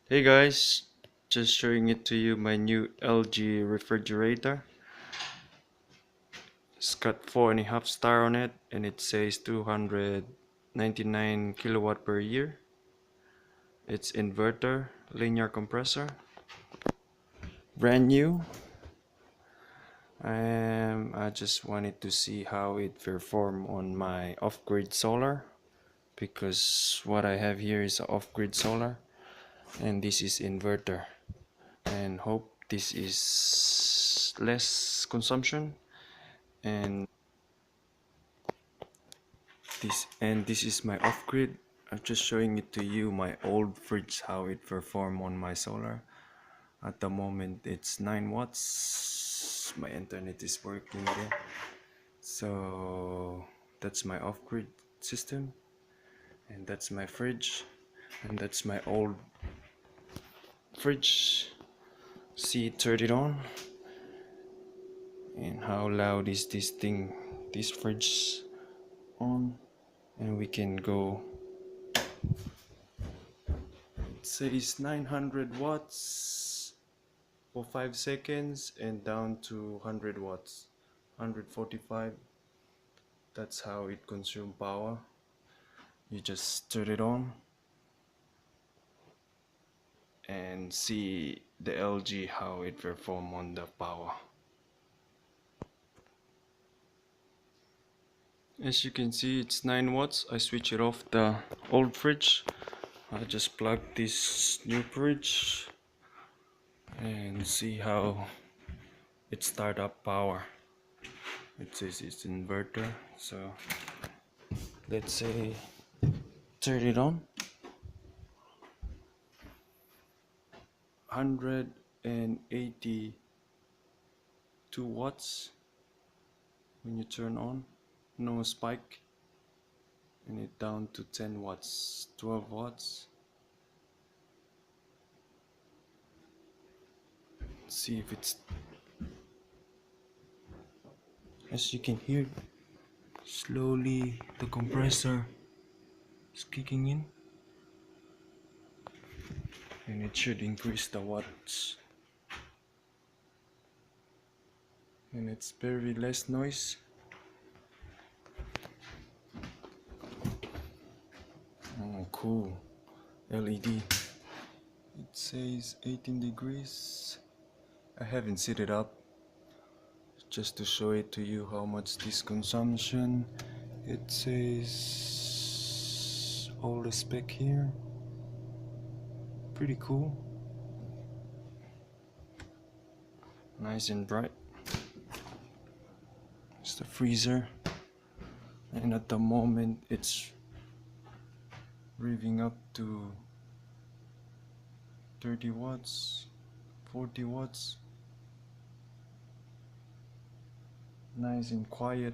Hey guys, just showing it to you my new LG refrigerator. It's got 4.5 star on it and it says 299 kilowatt per year. It's inverter, linear compressor, brand new. I just wanted to see how it perform on my off-grid solar because what I have here is off-grid solar and this is inverter, and hope this is less consumption. And this is my off-grid. I'm just showing it to you my old fridge, how it perform on my solar. At the moment it's 9 watts. My internet is working there. So that's my off-grid system, and that's my fridge, and that's my old fridge. See, turn it on. And how loud is this thing, this fridge on? And we can go, it says 900 watts for 5 seconds and down to 100 watts, 145. That's how it consumes power. You just turn it on and see the LG how it perform on the power. As you can see, it's 9 watts. I switch it off the old fridge. I just plug this new fridge and see how it start up power. It says it's inverter, so let's say turn it on. 182 watts when you turn on, no spike, and it down to 10 watts, 12 watts. Let's see if it's, as you can hear, slowly the compressor is kicking in, and it should increase the watts, and it's very less noise. Oh, cool. LED. It says 18 degrees. I haven't set it up, just to show it to you how much this consumption. It says all the spec here. Pretty cool. Nice and bright. It's the freezer, and at the moment it's revving up to 30 watts, 40 watts. Nice and quiet.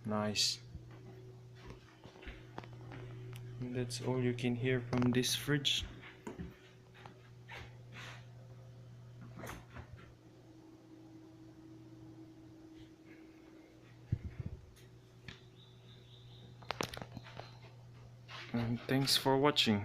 Nice. And that's all you can hear from this fridge. And thanks for watching.